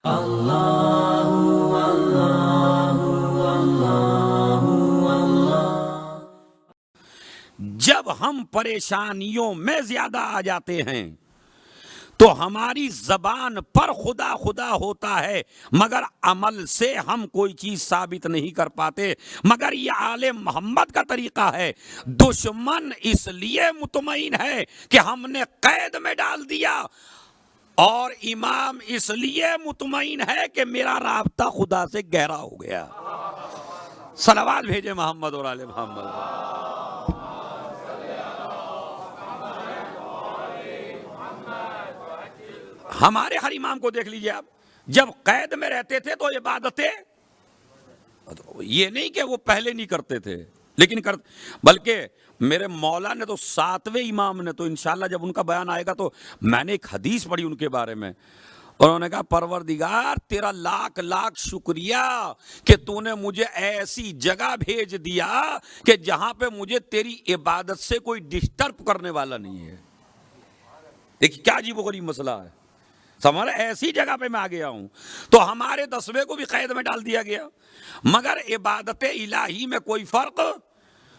اللہ اللہ اللہ اللہ۔ جب ہم پریشانیوں میں زیادہ آ جاتے ہیں تو ہماری زبان پر خدا خدا ہوتا ہے، مگر عمل سے ہم کوئی چیز ثابت نہیں کر پاتے۔ مگر یہ آل محمد کا طریقہ ہے۔ دشمن اس لیے مطمئن ہے کہ ہم نے قید میں ڈال دیا، اور امام اس لیے مطمئن ہے کہ میرا رابطہ خدا سے گہرا ہو گیا۔ صلوات بھیجے محمد اور آل محمد۔ ہمارے ہر امام کو دیکھ لیجئے آپ، جب قید میں رہتے تھے تو عبادتیں یہ نہیں کہ وہ پہلے نہیں کرتے تھے، لیکن بلکہ میرے مولا نے تو 7ویں امام نے تو انشاءاللہ جب ان کا بیان آئے گا تو میں نے ایک حدیث پڑھی ان کے بارے میں، انہوں نے کہا پروردگار تیرا لاکھ لاکھ شکریہ کہ تو نے مجھے ایسی جگہ بھیج دیا کہ جہاں پہ مجھے تیری عبادت سے کوئی ڈسٹرب کرنے والا نہیں ہے۔ دیکھیں کیا عجیب و غریب مسئلہ ہے، ہمارے ایسی جگہ پہ میں آ گیا ہوں۔ تو ہمارے 10ویں کو بھی قید میں ڈال دیا گیا، مگر عبادت الہی میں کوئی فرق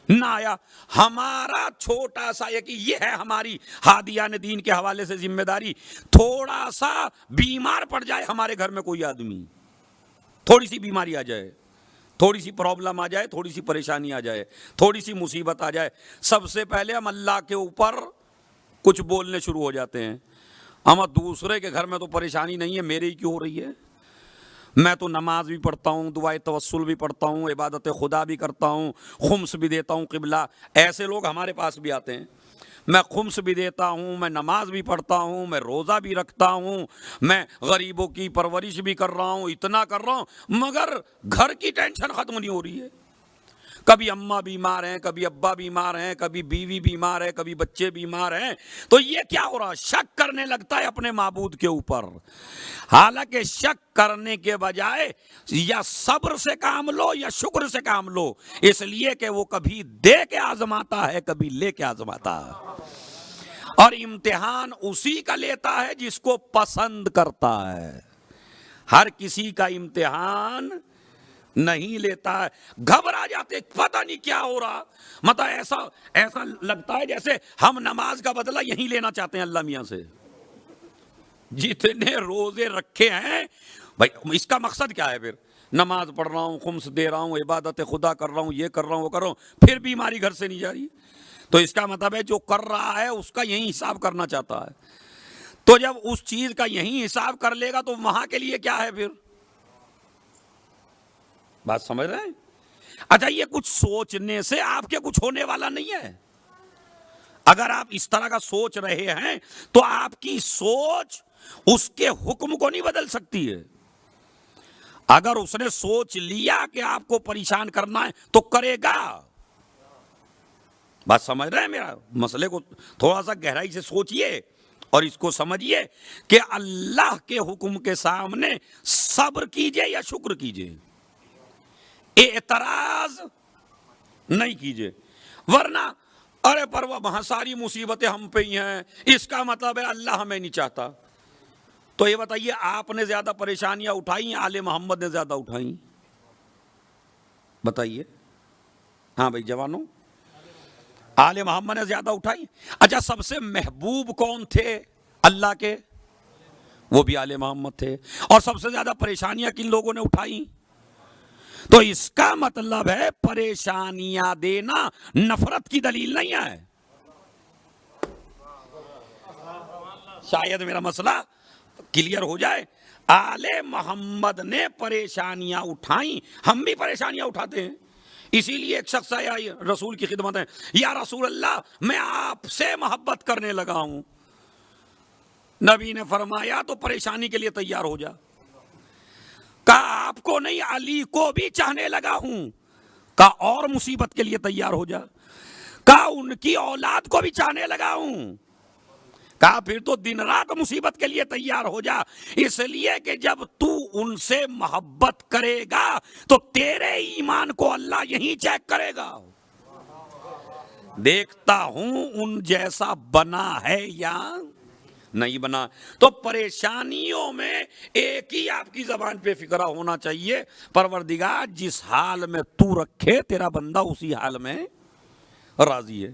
نہ آیا۔ ہمارا چھوٹا سا یہ ہے ہماری ہادیان دین کے حوالے سے ذمہ داری، تھوڑا سا بیمار پڑ جائے ہمارے گھر میں کوئی آدمی، تھوڑی سی بیماری آ جائے، تھوڑی سی پرابلم آ جائے، تھوڑی سی پریشانی آ جائے، تھوڑی سی مصیبت آ جائے، سب سے پہلے ہم اللہ کے اوپر کچھ بولنے شروع ہو جاتے ہیں۔ ہم دوسرے کے گھر میں تو پریشانی نہیں ہے، میرے ہی کیوں ہو رہی ہے؟ میں تو نماز بھی پڑھتا ہوں، دعائے توسل بھی پڑھتا ہوں، عبادت خدا بھی کرتا ہوں، خمس بھی دیتا ہوں قبلہ۔ ایسے لوگ ہمارے پاس بھی آتے ہیں، میں خمس بھی دیتا ہوں، میں نماز بھی پڑھتا ہوں، میں روزہ بھی رکھتا ہوں، میں غریبوں کی پرورش بھی کر رہا ہوں، اتنا کر رہا ہوں، مگر گھر کی ٹینشن ختم نہیں ہو رہی ہے۔ کبھی اماں بیمار ہیں، کبھی ابا بیمار ہیں، کبھی بیوی بیمار ہے، کبھی بچے بیمار ہیں، تو یہ کیا ہو رہا؟ شک کرنے لگتا ہے اپنے معبود کے اوپر۔ حالانکہ شک کرنے کے بجائے یا صبر سے کام لو یا شکر سے کام لو، اس لیے کہ وہ کبھی دے کے آزماتا ہے، کبھی لے کے آزماتا ہے، اور امتحان اسی کا لیتا ہے جس کو پسند کرتا ہے، ہر کسی کا امتحان نہیں لیتا ہے۔ گھبرا جاتے، پتہ نہیں کیا ہو رہا، مطلب ایسا لگتا ہے جیسے ہم نماز کا بدلہ یہیں لینا چاہتے ہیں اللہ میاں سے۔ جتنے روزے رکھے ہیں بھائی، اس کا مقصد کیا ہے؟ پھر نماز پڑھ رہا ہوں، خمس دے رہا ہوں، عبادت خدا کر رہا ہوں، یہ کر رہا ہوں، وہ کر رہا ہوں، پھر بیماری گھر سے نہیں جا رہی، تو اس کا مطلب ہے جو کر رہا ہے اس کا یہی حساب کرنا چاہتا ہے۔ تو جب اس چیز کا یہی حساب کر لے گا تو وہاں کے لیے کیا ہے؟ پھر بات سمجھ رہے ہیں؟ اچھا، یہ کچھ سوچنے سے آپ کے کچھ ہونے والا نہیں ہے۔ اگر آپ اس طرح کا سوچ رہے ہیں تو آپ کی سوچ اس کے حکم کو نہیں بدل سکتی ہے۔ اگر اس نے سوچ لیا کہ آپ کو پریشان کرنا ہے تو کرے گا۔ بات سمجھ رہے ہیں؟ میرا مسئلے کو تھوڑا سا گہرائی سے سوچئے اور اس کو سمجھیے کہ اللہ کے حکم کے سامنے صبر کیجئے یا شکر کیجئے، اعتراض نہیں کیجئے، ورنہ ارے پر وہاں ساری مصیبتیں ہم پہ ہی ہیں، اس کا مطلب ہے اللہ ہمیں نہیں چاہتا۔ تو یہ بتائیے، آپ نے زیادہ پریشانیاں اٹھائیں، آل محمد نے زیادہ اٹھائیں؟ بتائیے۔ ہاں بھائی جوانوں، آل محمد نے زیادہ اٹھائی؟ اچھا، سب سے محبوب کون تھے اللہ کے؟ وہ بھی آل محمد تھے۔ اور سب سے زیادہ پریشانیاں کن لوگوں نے اٹھائیں؟ تو اس کا مطلب ہے پریشانیاں دینا نفرت کی دلیل نہیں ہے۔ شاید میرا مسئلہ کلیئر ہو جائے۔ آل محمد نے پریشانیاں اٹھائیں، ہم بھی پریشانیاں اٹھاتے ہیں۔ اسی لیے ایک شخص آیا رسول کی خدمت ہے، یا رسول اللہ میں آپ سے محبت کرنے لگا ہوں۔ نبی نے فرمایا تو پریشانی کے لیے تیار ہو جا۔ کہا آپ کو نہیں، علی کو بھی چاہنے لگا ہوں۔ کہا اور مصیبت کے لیے تیار ہو جا۔ کہا ان کی اولاد کو بھی چاہنے لگا ہوں۔ کہا پھر تو دن رات مصیبت کے لیے تیار ہو جا، اس لیے کہ جب تو ان سے محبت کرے گا تو تیرے ایمان کو اللہ یہی چیک کرے گا۔ دیکھتا ہوں ان جیسا بنا ہے یا نہیں بنا. تو پریشانیوں میں ایک ہی آپ کی زبان پہ فکرہ ہونا چاہیے, پروردگار جس حال میں تو رکھے تیرا بندہ اسی حال میں راضی ہے.